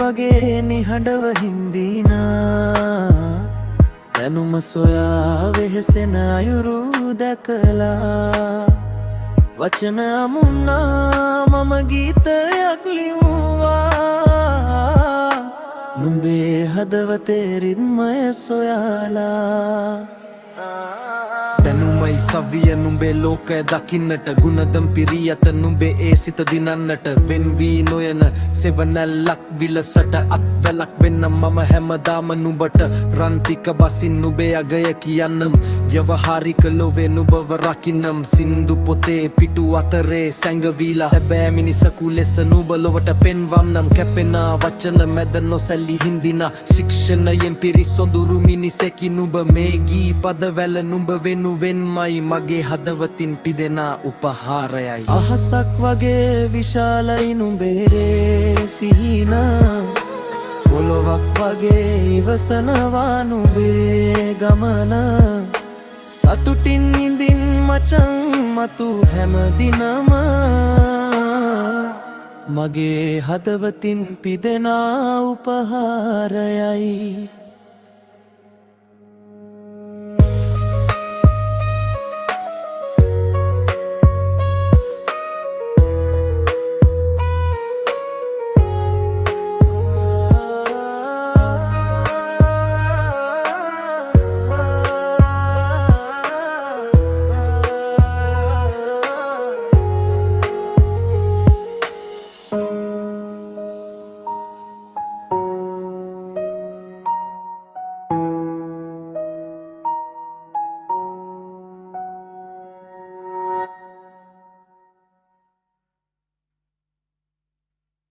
වගේ නිහඬව හින්දිනා දැනුම සොයා වෙහෙසෙන අයුරු දැකලා වචන අමුණා මම ගීතයක් ලිව්වා නුඹේ හදවතේ රිද්මය සොයාලා දැනුමයි සවිය නුඹේ ලෝකය දකින්නට ගුණදම් පිරී ඇත නුඹේ ඒ සිත දිනන්නට වෙන් වී නොයන සෙවණැල්ලක් විලසට අත්වැලක් වෙන්න මම හැමදාම නුඹට රන්තික බසින් නුඹේ අගය කියන්නම් ව්‍යවහාරික ලොවේ නුඹව රකින්නම් සින්දු පොතේ පිටු අතරේ සැඟවීලා සැබෑ මිනිසකු ලෙස නුඹ ලොවට පෙන්වන්නම් කැපෙන වචන මැද නොසැලී හින්දිනා ශික්ෂණයෙන් පිරි සොඳුරු මිනිසෙකි නුඹ මේ ගී පදවැල නුඹ වෙනුවෙන්මයි මගේ හදවතින් පිදෙන උපහාරයයි අහසක් වගේ විශාලයි නුඹේ සිහින පොළොවක් වගේ ඉවසනවා නුඹේ ගමන සතුටින් ඉඳින් මචං මතු හැමදිනම මගේ හදවතින් පිදෙන උපහාරයයි